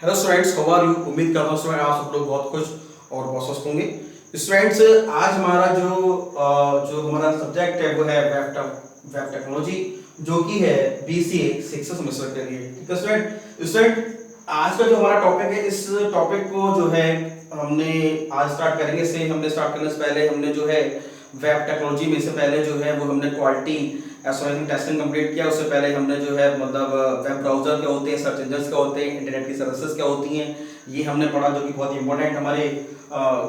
Hello students, how are you. उम्मीद करता हूँ स्टूडेंट आप सब लोग बहुत खुश और बहुत स्वस्थ होंगे। स्टूडेंट्स, आज हमारा जो हमारा सब्जेक्ट है वो है वेब टेक्नोलॉजी, जो कि है बीसीए सिक्स सेमेस्टर के लिए। ठीक है स्टूडेंट। स्टूडेंट आज का जो हमारा टॉपिक है, इस टॉपिक को जो है हमने आज स्टार्ट करेंगे। से हमने स्टार्ट करने से पहले हमने जो है वेब टेक्नोलॉजी में से पहले जो है वो हमने क्वालिटी एसोसिएशन टेस्टिंग कंप्लीट किया। उससे पहले हमने जो है मतलब वेब ब्राउजर क्या होते हैं, सर्च इंजन्स क्या होते हैं, इंटरनेट की सर्विसेज क्या होती हैं, ये हमने पढ़ा, जो कि बहुत इंपॉर्टेंट हमारे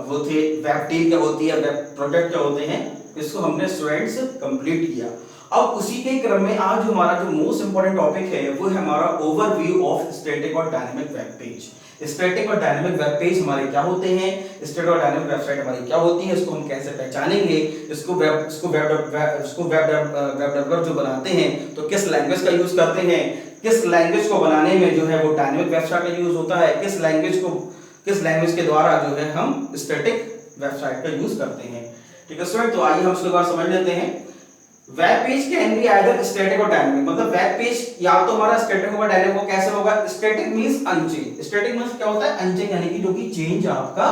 वो थे। वेब टीम क्या होती है, वेब प्रोजेक्ट क्या होते हैं, इसको हमने स्टूडेंट्स कंप्लीट किया। अब उसी के क्रम में आज हमारा जो मोस्ट इंपॉर्टेंट टॉपिक है वो है हमारा ओवरव्यू ऑफ स्टैटिक और डायनेमिक वेब पेज। स्टैटिक और डायनेमिक वेब पेज हमारे क्या होते हैं, स्टैटिक और डायनेमिक वेबसाइट हमारी क्या होती है, इसको हम कैसे पहचानेंगे, इसको वेब डेवलपर जो बनाते हैं तो किस लैंग्वेज का यूज करते हैं, किस लैंग्वेज को बनाने में जो है वो डायनेमिक वेबसाइट का यूज होता है, किस लैंग्वेज के द्वारा जो है हम स्टैटिक वेबसाइट का यूज करते हैं। ठीक है स्टूडेंट, तो आइए हम इसके बारे समझ लेते हैं। Web page can be either static और डायनेमिक, मतलब वेब पेज या तो हमारा स्टैटिक होगा, डायनेमिक होगा। कैसे होगा? Static means unchange. Static means क्या होता है? अनचेंज, यानी कि जो कि चेंज आपका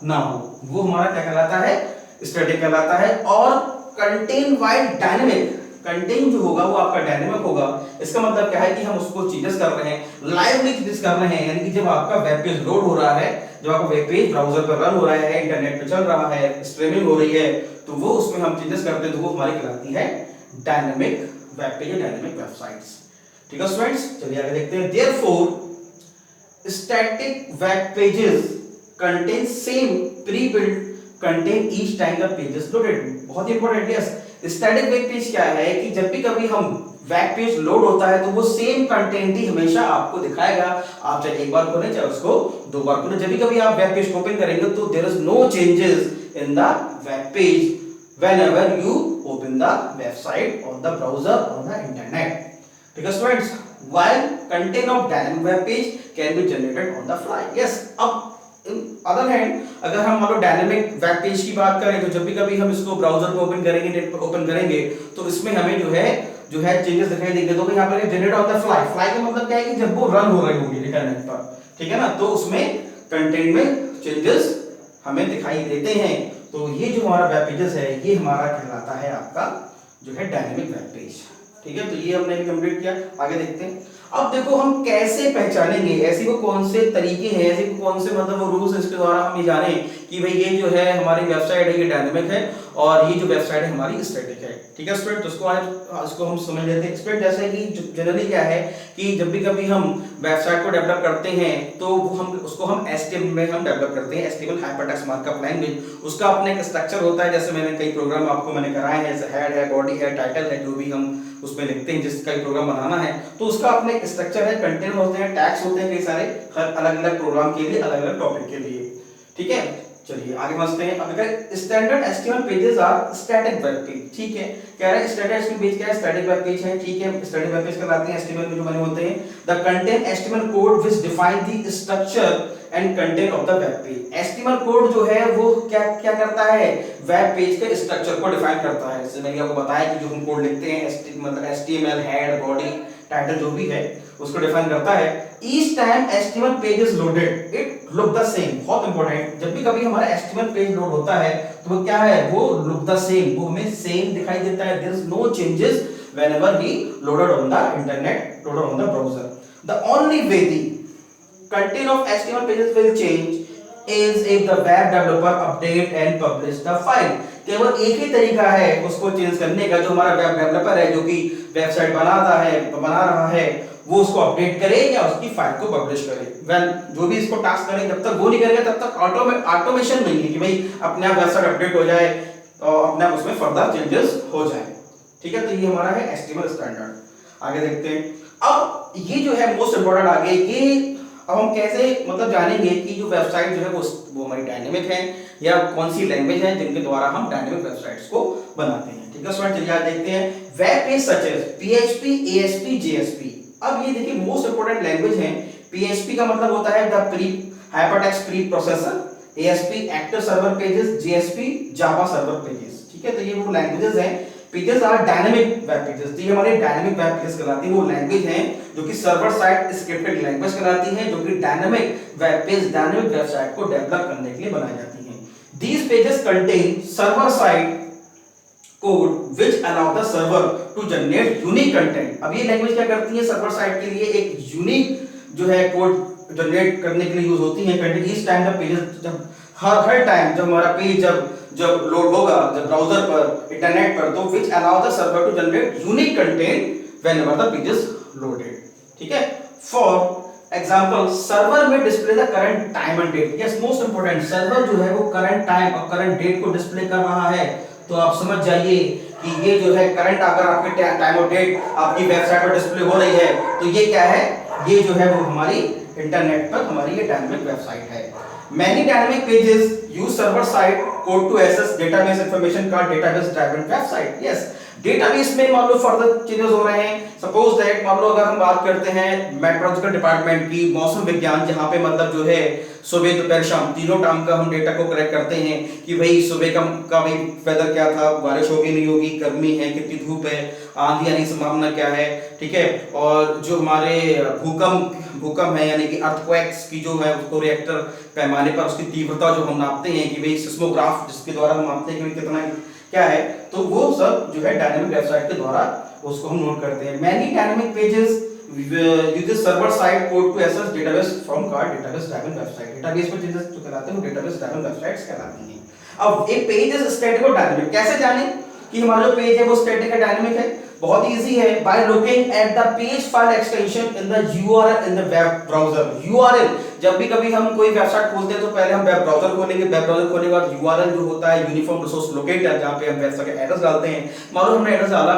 ना हो, वो हमारा क्या कहलाता है? स्टैटिक कहलाता है। और कंटेन वाइड डायनेमिक, कंटेन जो होगा वो आपका डायनेमिक होगा। इसका मतलब क्या है कि हम उसको चेंजेस कर रहे हैं, लाइवली चेंजेस कर रहे हैं, यानी कि जब आपका वेब पेज लोड हो रहा है, जब आपका वेब पेज ब्राउजर पर रन हो रहा है, इंटरनेट पे चल रहा है, स्ट्रीमिंग हो रही है, तो वो उसमें हम चेंजेस करते हैं, तो वो हमारी कहलाती है डायनेमिक वेब पेज या डायनेमिक वेबसाइट्स। ठीक है स्टूडेंट्स, चलिए आगे देखते हैं। Therefore static web pages contain same pre-built content each time the page is loaded. बहुत important. Yes, static web page क्या है कि जब भी कभी हम वेब पेज लोड होता है तो वो सेम कंटेंट ही हमेशा आपको दिखाएगा। आप चाहे एक बार खोलें चाहे उसको दो बार खोलें, जब भी कभी आप वेब पेज ओपन करेंगे तो there is no changes in the web page whenever you open the website or the browser or the internet. ठीक है students, while content of dynamic web page can be generated on the fly. Yes, अब other hand अगर हम मान लो dynamic web page की बात करें तो जब भी कभी हम इसको ब्राउजर पे ओपन करेंगे, नेट पे ओपन करेंगे, तो इसमें हमें जो है चेंजेस दिखाई देंगे। तो यहाँ पर generate on the fly, fly का मतलब क्या है कि जब वो रन हो रही होगी इंटरनेट पर, ठीक है ना, तो उसमें कंटेंट में चेंजेस हमें दिखाई देते हैं। तो ये जो हमारा वेब पेजेस है ये हमारा कहलाता है आपका जो है डायनेमिक वेब पेज। ठीक है, तो ये हमने भी कंप्लीट किया। आगे देखते हैं। अब देखो हम कैसे पहचानेंगे, ऐसी वो कौन से तरीके हैं, ऐसे कौन से मतलब वो रूल्स इसके द्वारा हम ये जाने कि भाई ये जो है हमारी वेबसाइट है ये डायनेमिक है और ये जो वेबसाइट है हमारी स्टैटिक है। ठीक है स्टूडेंट, तो इसको हम समझ लेते हैं। स्टूडेंट जैसे कि जनरली क्या है कि जब भी कभी हम वेबसाइट को डेवलप करते हैं तो हम उसको हम HTML में हम डेवलप करते हैं, HTML हाइपरटेक्स्ट मार्कअप लैंग्वेज। उसका अपने एक स्ट्रक्चर होता है, जैसे मैंने कई प्रोग्राम आपको मैंने कराए हैं, जैसे हेड है, बॉडी है, टाइटल है, जो भी हम उसमें लिखते हैं, जिसका प्रोग्राम बनाना है तो उसका अपने एक स्ट्रक्चर है, कंटेंट होते हैं, टैग्स होते हैं कई सारे, हर अलग अलग प्रोग्राम के लिए, अलग अलग टॉपिक के लिए। ठीक है, चलिए आगे समझते हैं। अब अगर standard HTML pages are static web page, ठीक है, कह रहे हैं स्टैंडर्ड HTML पेज क्या है? स्टैटिक वेब पेज है। ठीक है, स्टैटिक वेब पेज कहलाते हैं HTML में जो बने होते हैं। The content HTML code which define the structure and content of the web page. HTML code जो है वो क्या क्या करता है? वेब पेज के स्ट्रक्चर को डिफाइन करता है। जैसे मैंने आपको बताया कि जो हम कोड लिखते हैं मतलब HTML हेड, बॉडी, टाइटल जो भी है उसको डिफाइन करता है। Each time HTML page is loaded it look the same. बहुत इंपॉर्टेंट, जब भी कभी हमारा HTML पेज लोड होता है तो वो क्या है? वो लुक द सेम, वो हमें सेम दिखाई देता है। There is no changes whenever he loaded on the internet, loaded on the browser. The only way the content of HTML pages will change is if the web developer update and publish the file. केवल एक ही तरीका है उसको change करने का, जो हमारा web developer है जो कि वेबसाइट बना रहा है वो उसको अपडेट करे या उसकी फाइल को पब्लिश करे। वेल जो भी इसको टास्क करे, जब तक वो नहीं करेगा तब तक ऑटोमेशन नहीं है कि भाई अपने आप वेबसाइट अपडेट हो जाए और अपने आप उसमें फर्दर चेंजेस हो जाए। ठीक है, तो ये हमारा है HTML स्टैंडर्ड। आगे देखते हैं। अब ये जो है मोस्ट इंपोर्टेंट आगे ये, अब हम कैसे मतलब जानेंगे कि जो वेबसाइट जो है वो हमारी डायनेमिक है या कौन सी लैंग्वेज है जिनके द्वारा हम डायनेमिक वेबसाइट्स को बनाते हैं। ठीक है स्टूडेंट, चलिए आज देखते हैं। Web page such as PHP, ASP, JSP। अब ये देखिए मोस्ट इंपोर्टेंट लैंग्वेज है। PHP का मतलब होता है the pre hypertext pre processor, ASP active server pages, JSP Java server pages. ठीक है, तो ये वो लैंग्वेजेस हैं। Pages are dynamic web pages. तो ये हमारे डायनेमिक वेब पेजेस कहलाती है, वो लैंग्वेज हैं जो कि सर्वर साइड स्क्रिप्टेड लैंग्वेज कहलाती है, जो कि dynamic web page, dynamic website को डेवलप करने के लिए बनाई जाती हैं। These pages contain server side code which allow the server to generate unique content. अब ये लैंग्वेज क्या करती है, सर्वर साइड के लिए एक यूनिक जो है कोड जनरेट करने के लिए यूज होती है। कंटेंट इस टाइम द पेजेस, जब हर टाइम जब हमारा पेज जब लोड होगा, जब ब्राउज़र पर, इंटरनेट पर, तो which allow the server to generate unique content whenever the page is loaded. ठीक है, फॉर एग्जांपल सर्वर में display the current time and date. Yes, most important, server जो है वो करंट टाइम और करंट डेट को डिस्प्ले कर रहा है। तो आप समझ जाइए कि ये जो है करंट, अगर आपके टाइम और डेट आपकी वेबसाइट पर डिस्प्ले हो रही है तो ये क्या है, ये जो है वो हमारी इंटरनेट पर हमारी ये डायनेमिक वेबसाइट है। Many dynamic pages use server side code to access database information called database driven website. Yes, database में मान लो फर्दर चेंजेस हो रहे हैं। सपोज दैट मान लो अगर हम बात करते हैं मेट्रोलॉजिकल डिपार्टमेंट की, मौसम विज्ञान, जहां पे मतलब जो है सुबह दोपहर शाम तीनों टाइम का हम डेटा को कलेक्ट करते हैं कि भाई सुबह का भाई वेदर क्या था, बारिश होगी नहीं होगी, गर्मी है, कितनी धूप है, आंधी आने की संभावना क्या है। ठीक है, और जो हमारे भूकंप है यानी कि अर्थक्वेक्स की जो है उसको रिएक्टर पैमाने पर उसकी तीव्रता जो हम नापते हैं कि भाई सिस्मोग्राफ जिसके द्वारा हम नापते हैं कि कितना क्या है, तो वो सब जो है डायनेमिक वेबसाइट के द्वारा उसको हम नोट करते हैं। Many dynamic pages uses server side code to access database from card database driven website. Database में चेंजेस जो कहलाते हैं वो डेटाबेस ड्राइवन वेबसाइट्स कहलाती हैं। अब एक पेज इज स्टैटिक और डायनेमिक, कैसे जाने कि हमारा जो पेज है वो स्टैटिक है डायनेमिक है? बहुत इजी है, by looking at the page file extension in the URL in the web browser. URL, जब भी कभी हम कोई वेबसाइट खोलते हैं तो पहले हम वेब ब्राउज़र खोलेंगे, वेब ब्राउज़र खोलने के बाद यूआरएल जो होता है यूनिफॉर्म रिसोर्स लोकेटर, जहां पे हम वेबसाइट का एड्रेस डालते हैं। मान लो हमने एड्रेस डाला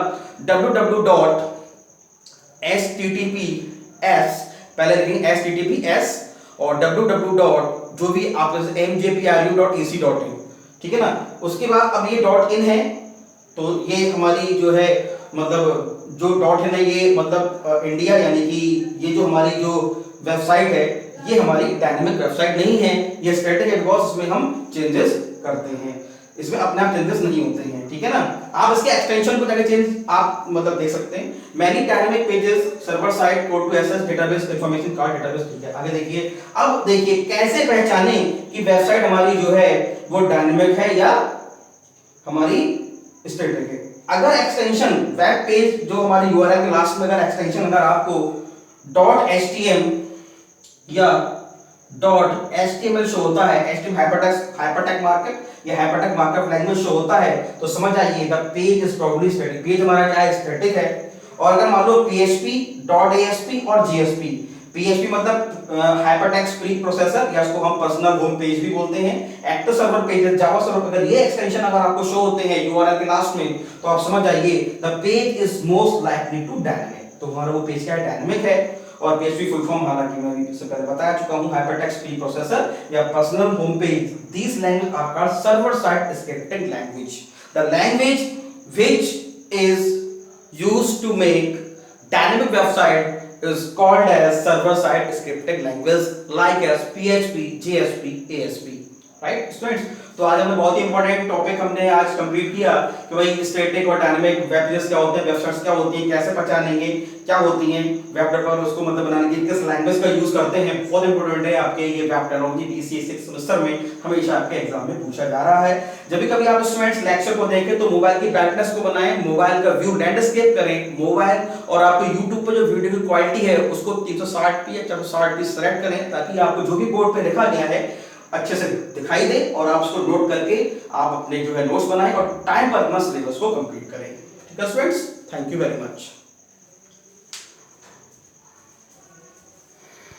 www.https, पहले लिखेंगे https और www. जो भी आप mjpru.ac.in, ठीक है ना। उसके बाद अब ये .in है, तो ये हमारी जो है मतलब जो डॉट है ना, ये मतलब इंडिया, यानी कि ये जो हमारी जो वेबसाइट है ये हमारी डायनेमिक वेबसाइट नहीं है, ये स्टैटिक है, बिकॉज़ इसमें हम चेंजेस करते हैं, इसमें अपने आप चेंजेस नहीं होते हैं। ठीक है ना, आप इसके एक्सटेंशन को जाके चेंज आप मतलब देख सकते हैं। Many dynamic pages server side code to access database information card database. ठीक है, आगे देखिए। अब देखिए कैसे पहचाने कि वेबसाइट हमारी जो है वो डायनेमिक है या हमारी स्टैटिक है। अगर एक्सटेंशन वेब पेज जो हमारी यूआरएल के लास्ट में अगर एक्सटेंशन अगर आपको .htm या .html शो होता है, html हाइपरटेक्स्ट मार्कअप या हाइपरटेक्स्ट मार्कअप लैंग्वेज शो होता है, तो समझ आइए the page is probably static, page हमारा क्या है, स्टैटिक है। और अगर मान लो php .asp और jsp, PHP मतलब हाइपरटेक्स्ट प्री प्रोसेसर या इसको हम पर्सनल होम पेज भी बोलते हैं, active server pages, Java server, अगर ये एक्सटेंशन अगर आपको शो होते हैं यूआरएल के लास्ट में, तो आप समझ जाइए the page is most likely to dynamic, तो हमारा वो पेज क्या है, डायनेमिक है। और PHP फुल फॉर्म हालांकि मैं इससे पहले बता चुका हूं, हाइपरटेक्स्ट प्री प्रोसेसर या personal home page. This language are called server side scripted language, the language which is used to make dynamic website is called as server side scripted language like as PHP, JSP, ASP, right students? तो आज हमने बहुत ही important topic हमने आज complete किया कि भाई static और डायनामिक वेब पेजेस क्या होते हैं, वेबसाइट्स क्या होती हैं, कैसे पहचानेंगे क्या होती हैं, वेब डेवलपर उसको मतलब बनाने के किस लैंग्वेज का यूज करते हैं। बहुत इंपॉर्टेंट है आपके ये वेब टेक्नोलॉजी DCA 6 सेमेस्टर में हमेशा आपके एग्जाम में पूछा जा रहा है। जब भी कभी आप स्टूडेंट्स लेक्चर को देखें तो मोबाइल की ब्राइटनेस को बनाएं, मोबाइल का व्यू लैंडस्केप करें मोबाइल, और आपको YouTube पर जो वीडियो की क्वालिटी है उसको 360p या 460p सेलेक्ट करें, ताकि आपको जो भी बोर्ड पे लिखा गया है अच्छे से दिखाई दे और आप उसको नोट करके आप अपने जो है नोट्स बनाएं और टाइम पर अपना सिलेबस को कंप्लीट करें। ठीक है students, thank you very much.